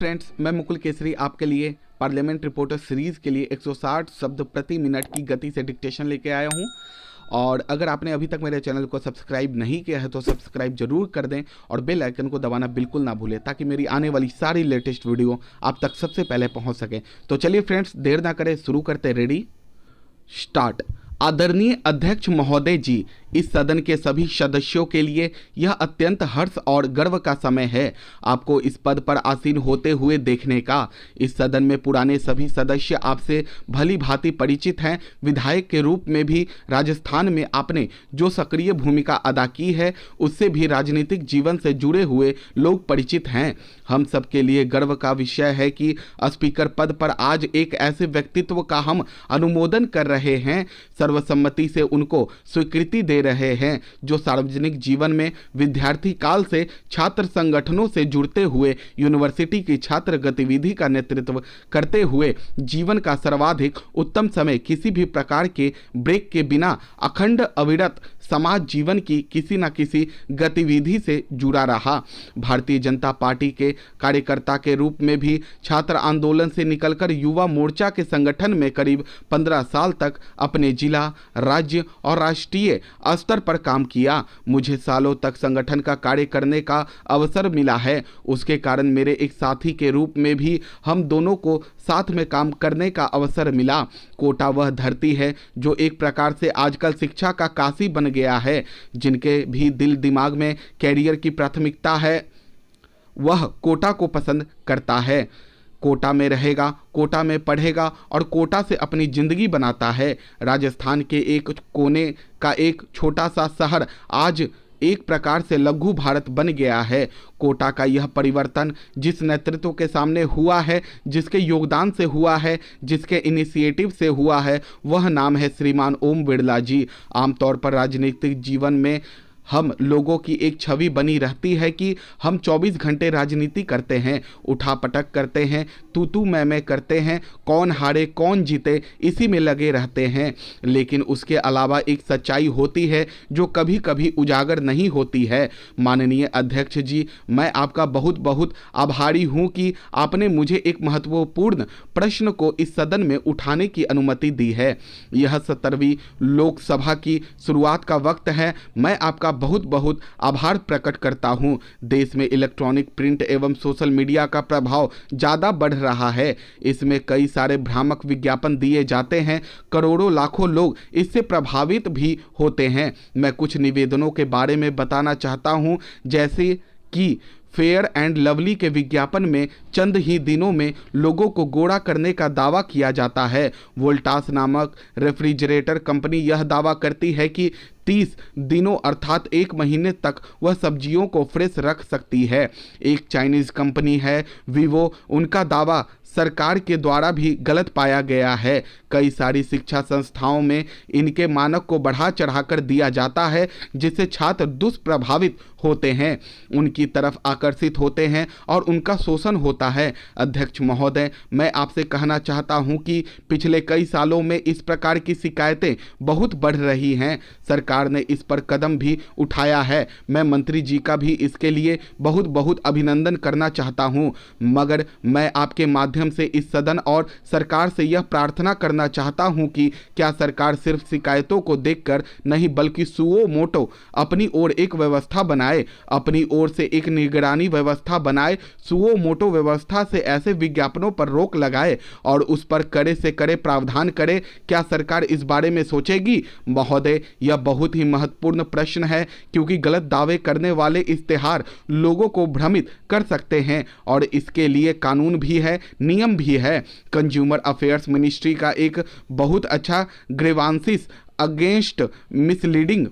Friends, मैं मुकुल केसरी आपके लिए पार्लियामेंट रिपोर्टर सीरीज़ के लिए 160 शब्द प्रति मिनट की गति से डिक्टेशन लेके आया हूं। और अगर आपने अभी तक मेरे चैनल को सब्सक्राइब नहीं किया है तो सब्सक्राइब जरूर कर दें और बेल आइकन को दबाना बिल्कुल ना भूलें ताकि मेरी आने वाली सारी लेटेस्ट वीडियो आप तक सबसे पहले पहुंच सके। तो चलिए फ्रेंड्स, देर ना करें, शुरू करते। Ready, start. आदरणीय अध्यक्ष महोदय जी, इस सदन के सभी सदस्यों के लिए यह अत्यंत हर्ष और गर्व का समय है आपको इस पद पर आसीन होते हुए देखने का। इस सदन में पुराने सभी सदस्य आपसे भली भांति परिचित हैं। विधायक के रूप में भी राजस्थान में आपने जो सक्रिय भूमिका अदा की है उससे भी राजनीतिक जीवन से जुड़े हुए लोग परिचित हैं। हम सबके लिए गर्व का विषय है कि स्पीकर पद पर आज एक ऐसे व्यक्तित्व का हम अनुमोदन कर रहे हैं, सर्वसम्मति से उनको स्वीकृति दे रहे हैं, जो सार्वजनिक जीवन में विद्यार्थी काल से छात्र संगठनों से जुड़ते हुए यूनिवर्सिटी की छात्र गतिविधि का नेतृत्व करते हुए जीवन का सर्वाधिक उत्तम समय किसी भी प्रकार के ब्रेक के बिना अखंड अविरत समाज जीवन की किसी न किसी गतिविधि से जुड़ा रहा। भारतीय जनता पार्टी के कार्यकर्ता के रूप में भी छात्र आंदोलन से निकलकर युवा मोर्चा के संगठन में करीब 15 साल तक अपने जिला, राज्य और राष्ट्रीय स्तर पर काम किया। मुझे सालों तक संगठन का कार्य करने का अवसर मिला है। उसके कारण मेरे एक साथी के रूप में भी हम दोनों को साथ में काम करने का अवसर मिला। कोटा वह धरती है जो एक प्रकार से आजकल शिक्षा का काशी बन गया है। जिनके भी दिल दिमाग में कैरियर की प्राथमिकता है वह कोटा को पसंद करता है। कोटा में रहेगा, कोटा में पढ़ेगा और कोटा से अपनी जिंदगी बनाता है। राजस्थान के एक कोने का एक छोटा सा शहर आज एक प्रकार से लघु भारत बन गया है। कोटा का यह परिवर्तन जिस नेतृत्व के सामने हुआ है, जिसके योगदान से हुआ है, जिसके इनिशिएटिव से हुआ है, वह नाम है श्रीमान ओम बिरला जी। आमतौर पर राजनीतिक जीवन में हम लोगों की एक छवि बनी रहती है कि हम 24 घंटे राजनीति करते हैं, उठापटक करते हैं, तू मैं करते हैं, कौन हारे कौन जीते इसी में लगे रहते हैं। लेकिन उसके अलावा एक सच्चाई होती है जो कभी कभी उजागर नहीं होती है। माननीय अध्यक्ष जी, मैं आपका बहुत बहुत आभारी हूं कि आपने मुझे एक महत्वपूर्ण प्रश्न को इस सदन में उठाने की अनुमति दी है। यह 17वीं लोकसभा की शुरुआत का वक्त है। मैं आपका बहुत बहुत आभार प्रकट करता हूं। देश में इलेक्ट्रॉनिक, प्रिंट एवं सोशल मीडिया का प्रभाव ज़्यादा बढ़ रहा है। इसमें कई सारे भ्रामक विज्ञापन दिए जाते हैं, करोड़ों लाखों लोग इससे प्रभावित भी होते हैं। मैं कुछ निवेदनों के बारे में बताना चाहता हूं, जैसे कि फेयर एंड लवली के विज्ञापन में चंद ही दिनों में लोगों को गोरा करने का दावा किया जाता है। वोल्टास नामक रेफ्रिजरेटर कंपनी यह दावा करती है कि 30 दिनों अर्थात 1 महीने तक वह सब्जियों को फ्रेश रख सकती है। एक चाइनीज कंपनी है वीवो, उनका दावा सरकार के द्वारा भी गलत पाया गया है। कई सारी शिक्षा संस्थाओं में इनके मानक को बढ़ा चढ़ाकर दिया जाता है, जिससे छात्र दुष्प्रभावित होते हैं, उनकी तरफ आकर्षित होते हैं और उनका शोषण होता है। अध्यक्ष महोदय, मैं आपसे कहना चाहता हूं कि पिछले कई सालों में इस प्रकार की शिकायतें बहुत बढ़ रही हैं। सरकार ने इस पर कदम भी उठाया है। मैं मंत्री जी का भी इसके लिए बहुत बहुत अभिनंदन करना चाहता हूं, मगर मैं आपके माध्यम से इस सदन और सरकार से यह प्रार्थना करना चाहता हूं कि क्या सरकार सिर्फ शिकायतों को देखकर नहीं बल्कि सुओ मोटो अपनी ओर एक व्यवस्था बनाए, अपनी ओर से एक निगरानी व्यवस्था बनाए, सुओ मोटो व्यवस्था से ऐसे विज्ञापनों पर रोक लगाए और उस पर कड़े से कड़े प्रावधान करे। क्या सरकार इस बारे में सोचेगी? महोदय, यह बहुत ही महत्वपूर्ण प्रश्न है क्योंकि गलत दावे करने वाले इश्तेहार लोगों को भ्रमित कर सकते हैं और इसके लिए कानून भी है, नियम भी है। कंज्यूमर अफेयर्स मिनिस्ट्री का एक बहुत अच्छा ग्रीवांसेस अगेंस्ट मिसलीडिंग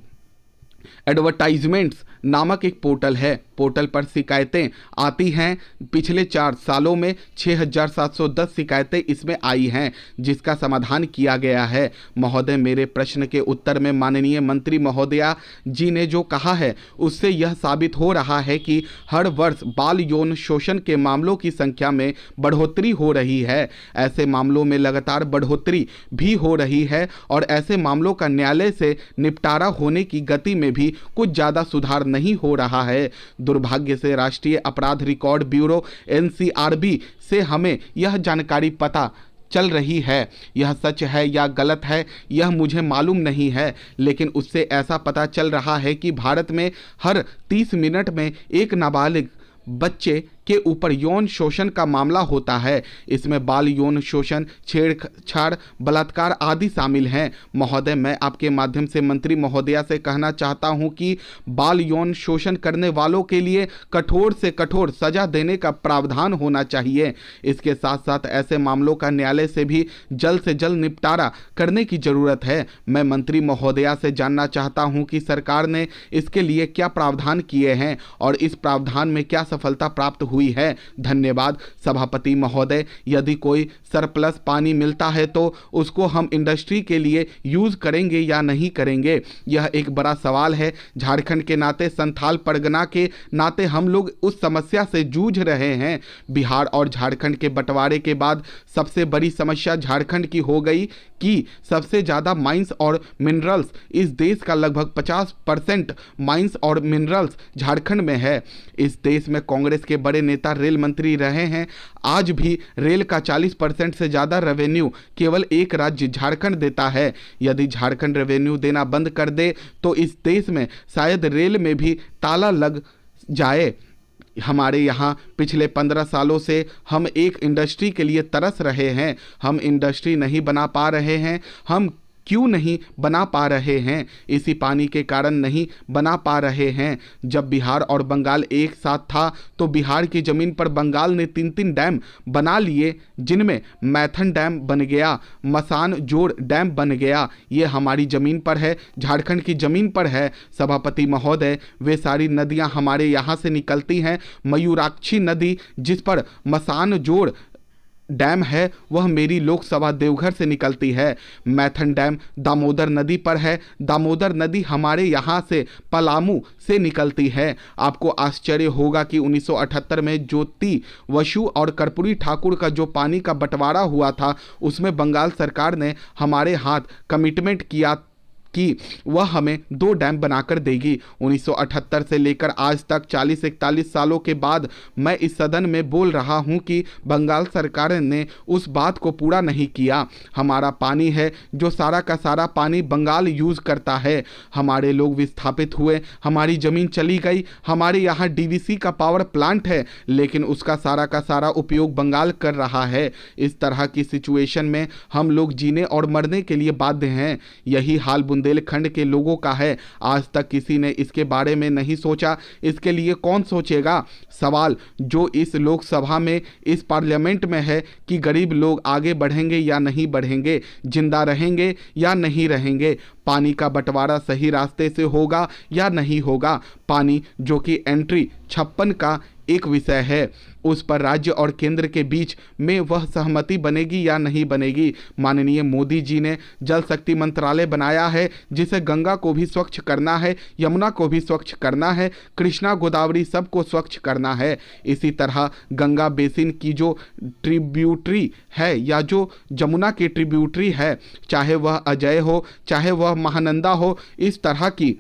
एडवर्टाइजमेंट्स नामक एक पोर्टल है। पोर्टल पर शिकायतें आती हैं। पिछले 4 सालों में 6710 शिकायतें इसमें आई हैं, जिसका समाधान किया गया है। महोदय, मेरे प्रश्न के उत्तर में माननीय मंत्री महोदया जी ने जो कहा है उससे यह साबित हो रहा है कि हर वर्ष बाल यौन शोषण के मामलों की संख्या में बढ़ोतरी हो रही है। ऐसे मामलों में लगातार बढ़ोतरी भी हो रही है और ऐसे मामलों का न्यायालय से निपटारा होने की गति में भी कुछ ज़्यादा सुधार नहीं हो रहा है। दुर्भाग्य से राष्ट्रीय अपराध रिकॉर्ड ब्यूरो NCRB से हमें यह जानकारी पता चल रही है। यह सच है या गलत है यह मुझे मालूम नहीं है, लेकिन उससे ऐसा पता चल रहा है कि भारत में हर 30 मिनट में एक नाबालिग बच्चे के ऊपर यौन शोषण का मामला होता है। इसमें बाल यौन शोषण, छेड़छाड़, बलात्कार आदि शामिल हैं। महोदय, मैं आपके माध्यम से मंत्री महोदया से कहना चाहता हूं कि बाल यौन शोषण करने वालों के लिए कठोर से कठोर सजा देने का प्रावधान होना चाहिए। इसके साथ साथ ऐसे मामलों का न्यायालय से भी जल्द से जल्द निपटारा करने की जरूरत है। मैं मंत्री महोदया से जानना चाहता हूं कि सरकार ने इसके लिए क्या प्रावधान किए हैं और इस प्रावधान में क्या सफलता प्राप्त हुई है। धन्यवाद। सभापति महोदय, यदि कोई सरप्लस पानी मिलता है तो उसको हम इंडस्ट्री के लिए यूज करेंगे या नहीं करेंगे, यह एक बड़ा सवाल है। झारखंड के नाते, संथाल परगना के नाते हम लोग उस समस्या से जूझ रहे हैं। बिहार और झारखंड के बंटवारे के बाद सबसे बड़ी समस्या झारखंड की हो गई कि सबसे ज़्यादा माइंस और मिनरल्स, इस देश का लगभग 50% माइंस और मिनरल्स झारखंड में है। इस देश में कांग्रेस के बड़े नेता रेल मंत्री रहे हैं। आज भी रेल का 40% से ज़्यादा रेवेन्यू केवल एक राज्य झारखंड देता है। यदि झारखंड रेवेन्यू देना बंद कर दे तो इस देश में शायद रेल में भी ताला लग जाए। हमारे यहाँ पिछले 15 सालों से हम एक इंडस्ट्री के लिए तरस रहे हैं। हम इंडस्ट्री नहीं बना पा रहे हैं। हम क्यों नहीं बना पा रहे हैं? इसी पानी के कारण नहीं बना पा रहे हैं। जब बिहार और बंगाल एक साथ था तो बिहार की ज़मीन पर बंगाल ने 3-3 डैम बना लिए, जिनमें मैथन डैम बन गया, मसान जोड़ डैम बन गया। ये हमारी ज़मीन पर है, झारखंड की ज़मीन पर है। सभापति महोदय, वे सारी नदियाँ हमारे यहाँ से निकलती हैं। मयूराक्षी नदी, जिस पर मसान जोड़ डैम है, वह मेरी लोकसभा देवघर से निकलती है। मैथन डैम दामोदर नदी पर है। दामोदर नदी हमारे यहाँ से पलामू से निकलती है। आपको आश्चर्य होगा कि 1978 में ज्योति बसु और कर्पूरी ठाकुर का जो पानी का बंटवारा हुआ था, उसमें बंगाल सरकार ने हमारे हाथ कमिटमेंट किया कि वह हमें 2 डैम बनाकर देगी। 1978 से लेकर आज तक 40-41 सालों के बाद मैं इस सदन में बोल रहा हूं कि बंगाल सरकार ने उस बात को पूरा नहीं किया। हमारा पानी है जो सारा का सारा पानी बंगाल यूज़ करता है। हमारे लोग विस्थापित हुए, हमारी ज़मीन चली गई। हमारे यहाँ DVC का पावर प्लांट है, लेकिन उसका सारा का सारा उपयोग बंगाल कर रहा है। इस तरह की सिचुएशन में हम लोग जीने और मरने के लिए बाध्य हैं। यही हाल बुंदेलखंड के लोगों का है। आज तक किसी ने इसके बारे में नहीं सोचा। इसके लिए कौन सोचेगा? सवाल जो इस लोकसभा में, इस पार्लियामेंट में है कि गरीब लोग आगे बढ़ेंगे या नहीं बढ़ेंगे, जिंदा रहेंगे या नहीं रहेंगे, पानी का बंटवारा सही रास्ते से होगा या नहीं होगा। पानी जो कि एंट्री 56 का एक विषय है, उस पर राज्य और केंद्र के बीच में वह सहमति बनेगी या नहीं बनेगी। माननीय मोदी जी ने जल शक्ति मंत्रालय बनाया है, जिसे गंगा को भी स्वच्छ करना है, यमुना को भी स्वच्छ करना है, कृष्णा गोदावरी सबको स्वच्छ करना है। इसी तरह गंगा बेसिन की जो ट्रिब्यूटरी है या जो जमुना की ट्रिब्यूटरी है, चाहे वह अजय हो चाहे वह महानंदा हो, इस तरह की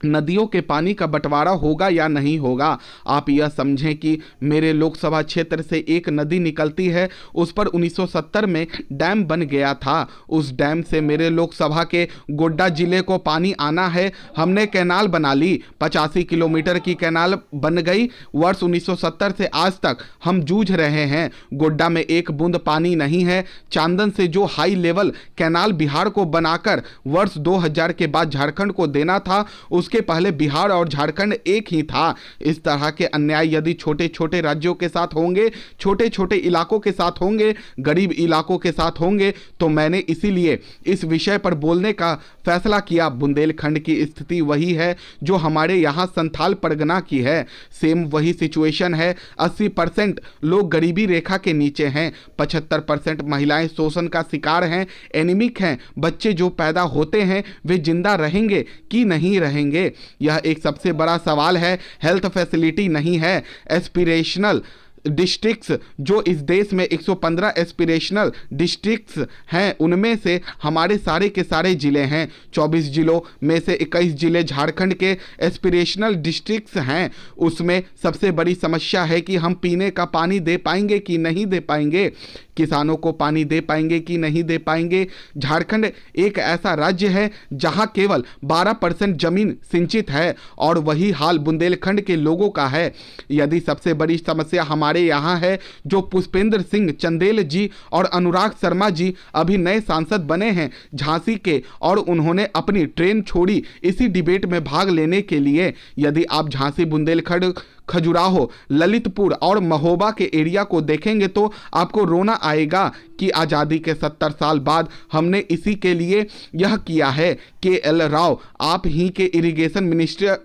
नदियों के पानी का बंटवारा होगा या नहीं होगा। आप यह समझें कि मेरे लोकसभा क्षेत्र से एक नदी निकलती है, उस पर 1970 में डैम बन गया था। उस डैम से मेरे लोकसभा के गोड्डा जिले को पानी आना है। हमने कैनाल बना ली, 85 किलोमीटर की कैनाल बन गई। वर्ष 1970 से आज तक हम जूझ रहे हैं। गोड्डा में एक बूंद पानी नहीं है। चांदन से जो हाई लेवल कैनाल बिहार को बनाकर वर्ष 2000 के बाद झारखंड को देना था, उसके पहले बिहार और झारखंड एक ही था। इस तरह के अन्याय यदि छोटे छोटे राज्यों के साथ होंगे, छोटे छोटे इलाकों के साथ होंगे, गरीब इलाकों के साथ होंगे, तो मैंने इसीलिए इस विषय पर बोलने का फैसला किया। बुंदेलखंड की स्थिति वही है जो हमारे यहाँ संथाल परगना की है। सेम वही सिचुएशन है। 80% लोग गरीबी रेखा के नीचे हैं। 75% महिलाएं शोषण का शिकार हैं, एनीमिक हैं। बच्चे जो पैदा होते हैं वे जिंदा रहेंगे कि नहीं रहेंगे, यह एक सबसे बड़ा सवाल है। हेल्थ फैसिलिटी नहीं है, एस्पिरेशनल डिस्ट्रिक्ट्स जो इस देश में 115 एस्पिरेशनल डिस्ट्रिक्ट्स हैं, उनमें से हमारे सारे के सारे ज़िले हैं। 24 ज़िलों में से 21 ज़िले झारखंड के एस्पिरेशनल डिस्ट्रिक्ट्स हैं। उसमें सबसे बड़ी समस्या है कि हम पीने का पानी दे पाएंगे कि नहीं दे पाएंगे, किसानों को पानी दे पाएंगे कि नहीं दे पाएंगे। झारखंड एक ऐसा राज्य है जहां केवल 12% जमीन सिंचित है और वही हाल बुंदेलखंड के लोगों का है। यदि सबसे बड़ी समस्या हमारे यहाँ है, जो पुष्पेंद्र सिंह चंदेल जी और अनुराग शर्मा जी अभी नए सांसद बने हैं झांसी के, और उन्होंने अपनी ट्रेन छोड़ी इसी डिबेट में भाग लेने के लिए। यदि आप झांसी, बुंदेलखंड, खजुराहो, ललितपुर और महोबा के एरिया को देखेंगे तो आपको रोना आएगा कि आज़ादी के 70 साल बाद हमने इसी के लिए यह किया है। KL राव आप ही के इरिगेशन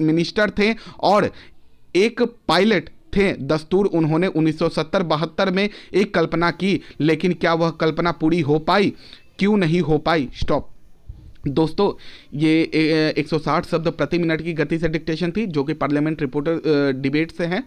मिनिस्टर थे और एक पायलट थे। दस्तूर उन्होंने 1970-72 में एक कल्पना की, लेकिन क्या वह कल्पना पूरी हो पाई? क्यों नहीं हो पाई? स्टॉप। दोस्तों, ये 160 शब्द प्रति मिनट की गति से डिक्टेशन थी, जो कि पार्लियामेंट रिपोर्टर डिबेट से हैं।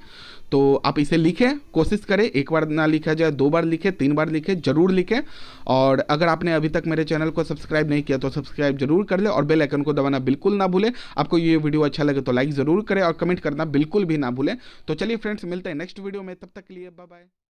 तो आप इसे लिखें, कोशिश करें, एक बार ना लिखा जाए, 2 बार लिखें, 3 बार लिखें, जरूर लिखें। और अगर आपने अभी तक मेरे चैनल को सब्सक्राइब नहीं किया तो सब्सक्राइब जरूर कर ले और बेल आइकन को दबाना बिल्कुल ना भूलें। आपको ये वीडियो अच्छा लगे तो लाइक ज़रूर करें और कमेंट करना बिल्कुल भी ना भूलें। तो चलिए फ्रेंड्स, मिलते हैं नेक्स्ट वीडियो में, तब तक के लिए बाय बाय।